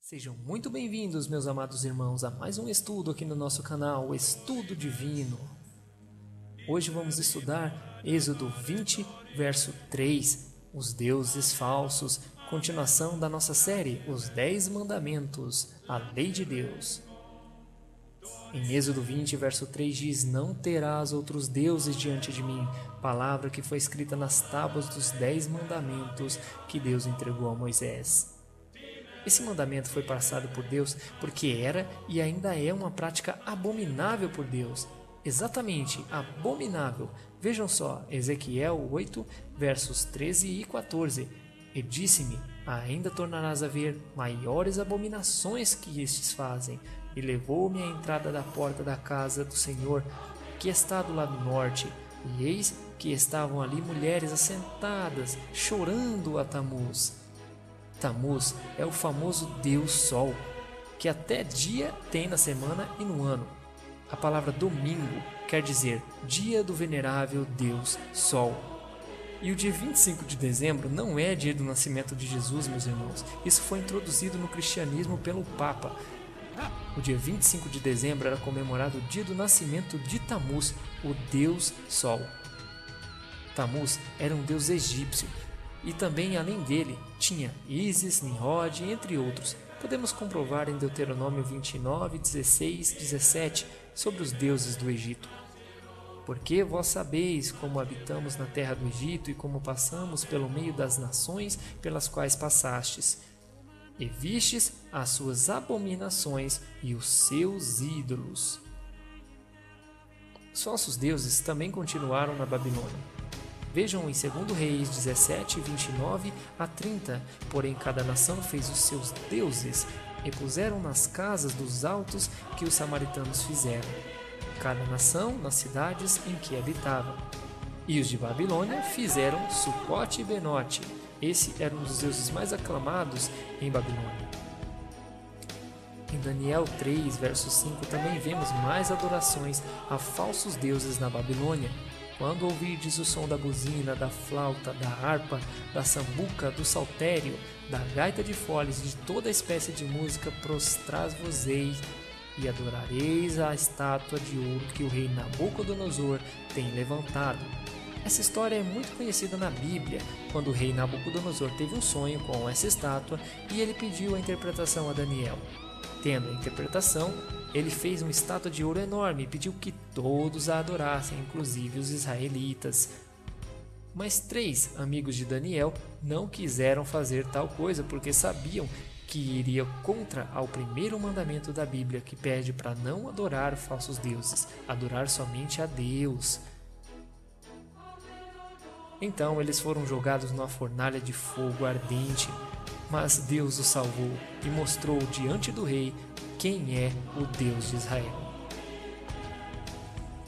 Sejam muito bem-vindos, meus amados irmãos, a mais um estudo aqui no nosso canal, o Estudo Divino. Hoje vamos estudar Êxodo 20, verso 3, os deuses falsos, continuação da nossa série, os 10 mandamentos, a lei de Deus. Em Êxodo 20, verso 3 diz: "Não terás outros deuses diante de mim", palavra que foi escrita nas tábuas dos 10 mandamentos que Deus entregou a Moisés. Esse mandamento foi passado por Deus porque era e ainda é uma prática abominável por Deus. Exatamente, abominável. Vejam só, Ezequiel 8, versos 13 e 14. "E disse-me, ainda tornarás a ver maiores abominações que estes fazem. E levou-me à entrada da porta da casa do Senhor, que está do lado norte. E eis que estavam ali mulheres assentadas, chorando a Tamuz." Tamuz é o famoso Deus Sol, que até dia tem na semana e no ano. A palavra domingo quer dizer dia do venerável Deus Sol. E o dia 25 de dezembro não é dia do nascimento de Jesus, meus irmãos. Isso foi introduzido no cristianismo pelo Papa. O dia 25 de dezembro era comemorado o dia do nascimento de Tamuz, o Deus Sol. Tamuz era um deus egípcio. E também, além dele, tinha Ísis, Nimrod, entre outros. Podemos comprovar em Deuteronômio 29, 16, 17 sobre os deuses do Egito. "Porque vós sabeis como habitamos na terra do Egito e como passamos pelo meio das nações pelas quais passastes, e vistes as suas abominações e os seus ídolos." Os falsos deuses também continuaram na Babilônia. Vejam em 2 Reis 17, 29 a 30. "Porém cada nação fez os seus deuses e puseram nas casas dos altos que os samaritanos fizeram, cada nação nas cidades em que habitava. E os de Babilônia fizeram Sucote e Benote." Esse era um dos deuses mais aclamados em Babilônia. Em Daniel 3, verso 5, também vemos mais adorações a falsos deuses na Babilônia. "Quando ouvirdes o som da buzina, da flauta, da harpa, da sambuca, do saltério, da gaita de foles e de toda espécie de música, prostrar-vos-eis e adorareis a estátua de ouro que o rei Nabucodonosor tem levantado." Essa história é muito conhecida na Bíblia, quando o rei Nabucodonosor teve um sonho com essa estátua e ele pediu a interpretação a Daniel. Tendo a interpretação, ele fez uma estátua de ouro enorme e pediu que todos a adorassem, inclusive os israelitas. Mas 3 amigos de Daniel não quiseram fazer tal coisa porque sabiam que iria contra ao primeiro mandamento da Bíblia, que pede para não adorar falsos deuses, adorar somente a Deus. Então eles foram jogados numa fornalha de fogo ardente, mas Deus os salvou e mostrou diante do rei quem é o Deus de Israel.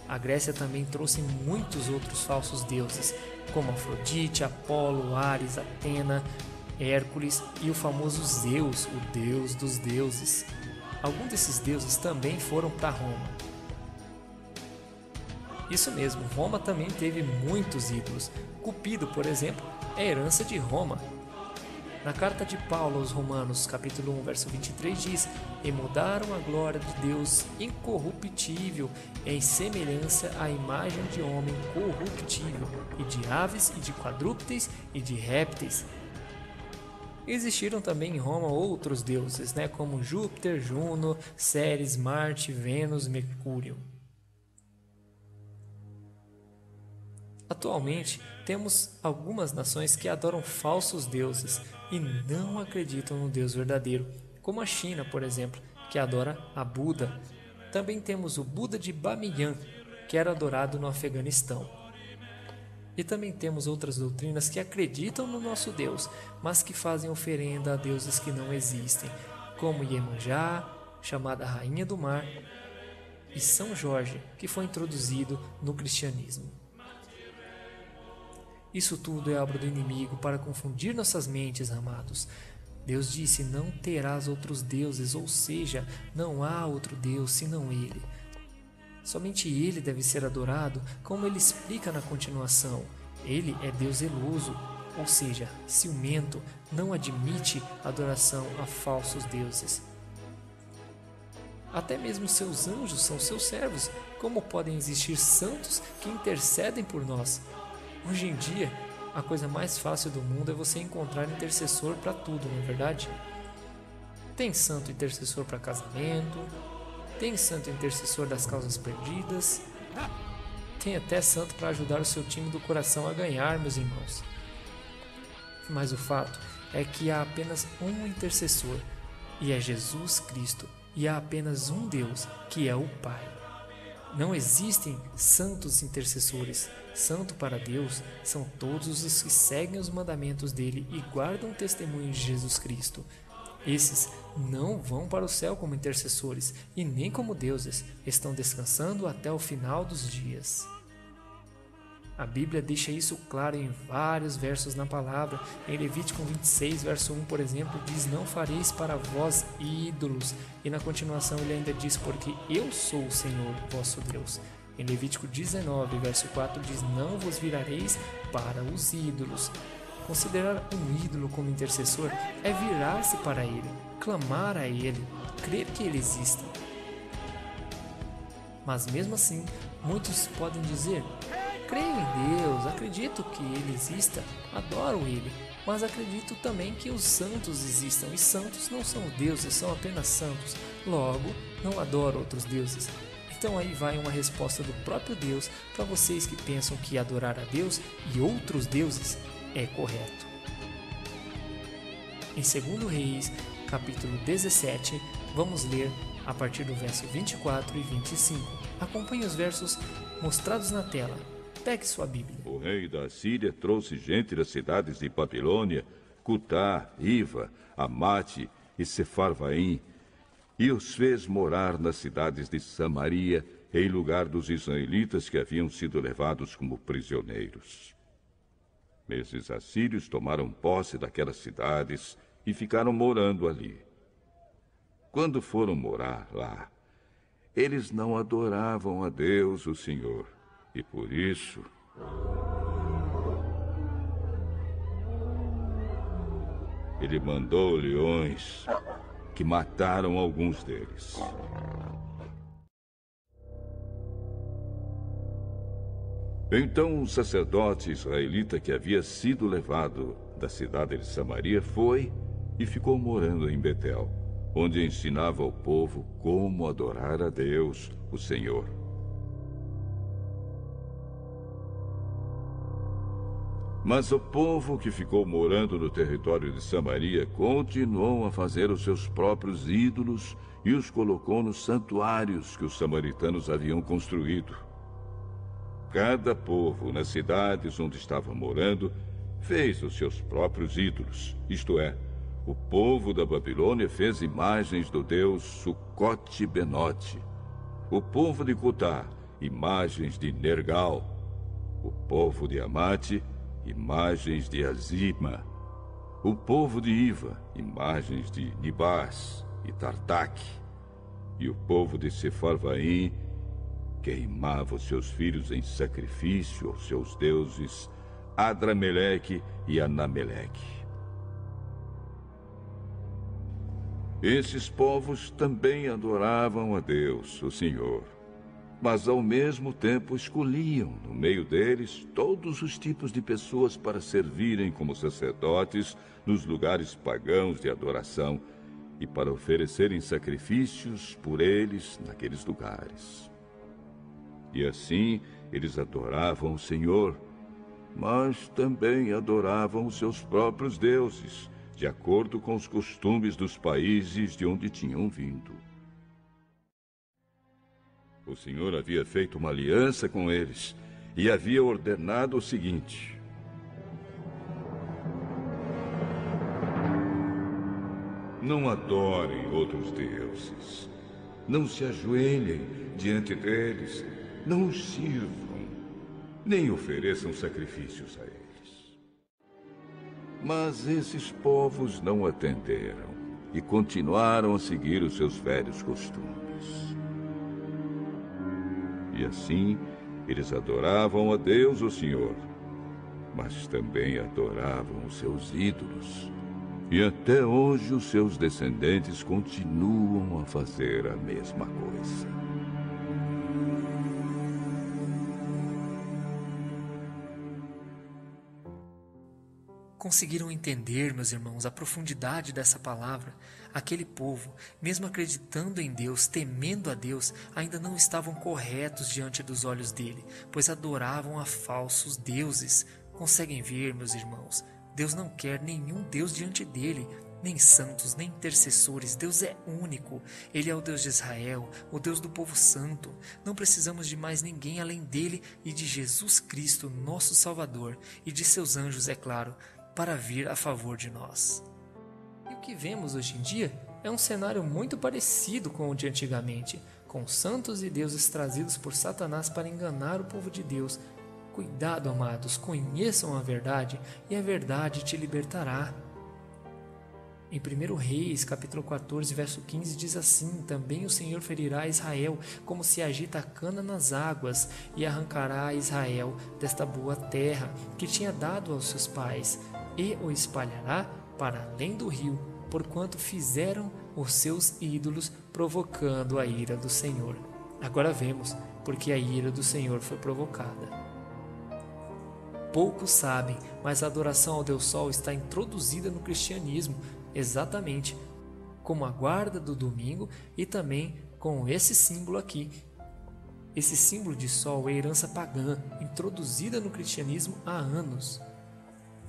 A Grécia também trouxe muitos outros falsos deuses, como Afrodite, Apolo, Ares, Atena, Hércules e o famoso Zeus, o deus dos deuses. Alguns desses deuses também foram para Roma. Isso mesmo, Roma também teve muitos ídolos. Cupido, por exemplo, é a herança de Roma. Na carta de Paulo aos Romanos, capítulo 1, verso 23, diz: "E mudaram a glória de Deus incorruptível em semelhança à imagem de homem corruptível, e de aves, e de quadrúpedes, e de répteis." Existiram também em Roma outros deuses, como Júpiter, Juno, Ceres, Marte, Vênus, Mercúrio. Atualmente, temos algumas nações que adoram falsos deuses e não acreditam no Deus verdadeiro, como a China, por exemplo, que adora a Buda. Também temos o Buda de Bamiyan, que era adorado no Afeganistão. E também temos outras doutrinas que acreditam no nosso Deus, mas que fazem oferenda a deuses que não existem, como Iemanjá, chamada Rainha do Mar, e São Jorge, que foi introduzido no cristianismo. Isso tudo é obra do inimigo para confundir nossas mentes, amados. Deus disse: "Não terás outros deuses", ou seja, não há outro Deus senão Ele. Somente Ele deve ser adorado, como Ele explica na continuação. Ele é Deus zeloso. ou seja, ciumento, não admite adoração a falsos deuses. Até mesmo seus anjos são seus servos. Como podem existir santos que intercedem por nós? Hoje em dia, a coisa mais fácil do mundo é você encontrar intercessor para tudo, não é verdade? Tem santo intercessor para casamento, tem santo intercessor das causas perdidas, tem até santo para ajudar o seu time do coração a ganhar, meus irmãos. Mas o fato é que há apenas um intercessor, e é Jesus Cristo, e há apenas um Deus, que é o Pai. Não existem santos intercessores. Santo para Deus são todos os que seguem os mandamentos dele e guardam o testemunho de Jesus Cristo. Esses não vão para o céu como intercessores e nem como deuses, estão descansando até o final dos dias. A Bíblia deixa isso claro em vários versos na palavra. Em Levítico 26, verso 1, por exemplo, diz: não fareis para vós ídolos. E na continuação ele ainda diz: porque eu sou o Senhor, vosso Deus. Em Levítico 19, verso 4, diz: não vos virareis para os ídolos. Considerar um ídolo como intercessor é virar-se para ele, clamar a ele, crer que ele exista. Mas mesmo assim, muitos podem dizer: creio em Deus, acredito que Ele exista, adoro Ele, mas acredito também que os santos existam, e santos não são deuses, são apenas santos, logo não adoro outros deuses. Então aí vai uma resposta do próprio Deus para vocês que pensam que adorar a Deus e outros deuses é correto. Em 2 Reis, capítulo 17, vamos ler a partir do verso 24 e 25. Acompanhe os versos mostrados na tela. Pegue sua Bíblia. O rei da Síria trouxe gente das cidades de Babilônia, Cutá, Iva, Amate e Sefarvaim, e os fez morar nas cidades de Samaria, em lugar dos israelitas que haviam sido levados como prisioneiros. Esses assírios tomaram posse daquelas cidades e ficaram morando ali. Quando foram morar lá, eles não adoravam a Deus, o Senhor. E por isso, ele mandou leões que mataram alguns deles. Então um sacerdote israelita que havia sido levado da cidade de Samaria foi e ficou morando em Betel, onde ensinava ao povo como adorar a Deus, o Senhor. Mas o povo que ficou morando no território de Samaria continuou a fazer os seus próprios ídolos e os colocou nos santuários que os samaritanos haviam construído. Cada povo, nas cidades onde estava morando, fez os seus próprios ídolos. Isto é, o povo da Babilônia fez imagens do deus Sucote-Benote. O povo de Cutá, imagens de Nergal. O povo de Amate, imagens de Azima. O povo de Iva, imagens de Nibás e Tartaque. E o povo de Sefarvaim queimava os seus filhos em sacrifício aos seus deuses Adrameleque e Anameleque. Esses povos também adoravam a Deus, o Senhor, mas ao mesmo tempo escolhiam no meio deles todos os tipos de pessoas para servirem como sacerdotes nos lugares pagãos de adoração e para oferecerem sacrifícios por eles naqueles lugares. E assim eles adoravam o Senhor, mas também adoravam os seus próprios deuses, de acordo com os costumes dos países de onde tinham vindo. O Senhor havia feito uma aliança com eles e havia ordenado o seguinte: não adorem outros deuses, não se ajoelhem diante deles, não os sirvam, nem ofereçam sacrifícios a eles. Mas esses povos não atenderam e continuaram a seguir os seus velhos costumes. E assim, eles adoravam a Deus, o Senhor, mas também adoravam os seus ídolos. E até hoje os seus descendentes continuam a fazer a mesma coisa. Conseguiram entender, meus irmãos, a profundidade dessa palavra? Aquele povo, mesmo acreditando em Deus, temendo a Deus, ainda não estavam corretos diante dos olhos dele, pois adoravam a falsos deuses. Conseguem ver, meus irmãos? Deus não quer nenhum Deus diante dele, nem santos, nem intercessores. Deus é único. Ele é o Deus de Israel, o Deus do povo santo. Não precisamos de mais ninguém além dele e de Jesus Cristo, nosso Salvador, e de seus anjos, é claro, para vir a favor de nós. E o que vemos hoje em dia é um cenário muito parecido com o de antigamente, com santos e deuses trazidos por Satanás para enganar o povo de Deus. Cuidado, amados, conheçam a verdade e a verdade te libertará. Em 1 Reis, capítulo 14, verso 15, diz assim: também o Senhor ferirá Israel, como se agita a cana nas águas, e arrancará Israel desta boa terra que tinha dado aos seus pais, e o espalhará para além do rio, porquanto fizeram os seus ídolos, provocando a ira do Senhor. Agora vemos porque a ira do Senhor foi provocada. Poucos sabem, mas a adoração ao Deus Sol está introduzida no cristianismo, exatamente como a guarda do domingo e também com esse símbolo aqui. Esse símbolo de sol é herança pagã, introduzida no cristianismo há anos.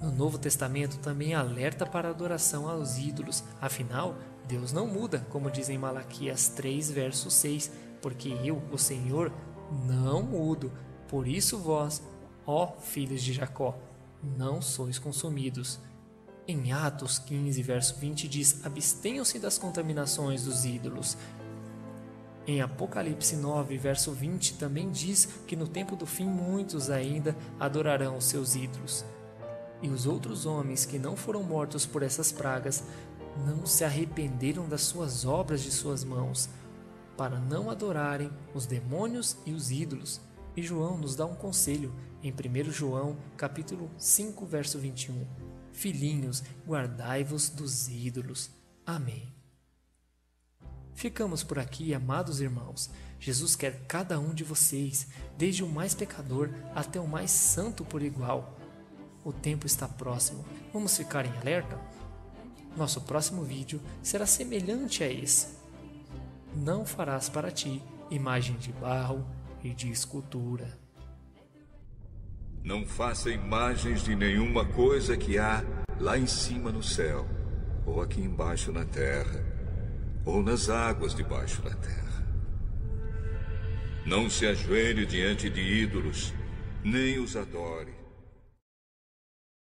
No Novo Testamento também alerta para a adoração aos ídolos, afinal, Deus não muda, como diz em Malaquias 3, verso 6, porque eu, o Senhor, não mudo, por isso vós, ó filhos de Jacó, não sois consumidos. Em Atos 15, verso 20 diz: abstenham-se das contaminações dos ídolos. Em Apocalipse 9, verso 20 também diz que no tempo do fim muitos ainda adorarão os seus ídolos. E os outros homens que não foram mortos por essas pragas não se arrependeram das suas obras de suas mãos, para não adorarem os demônios e os ídolos. E João nos dá um conselho em 1 João, capítulo 5, verso 21. Filhinhos, guardai-vos dos ídolos. Amém. Ficamos por aqui, amados irmãos. Jesus quer cada um de vocês, desde o mais pecador até o mais santo por igual. O tempo está próximo. Vamos ficar em alerta? Nosso próximo vídeo será semelhante a esse. Não farás para ti imagem de barro e de escultura. Não faça imagens de nenhuma coisa que há lá em cima no céu, ou aqui embaixo na terra, ou nas águas debaixo da terra. Não se ajoelhe diante de ídolos, nem os adore.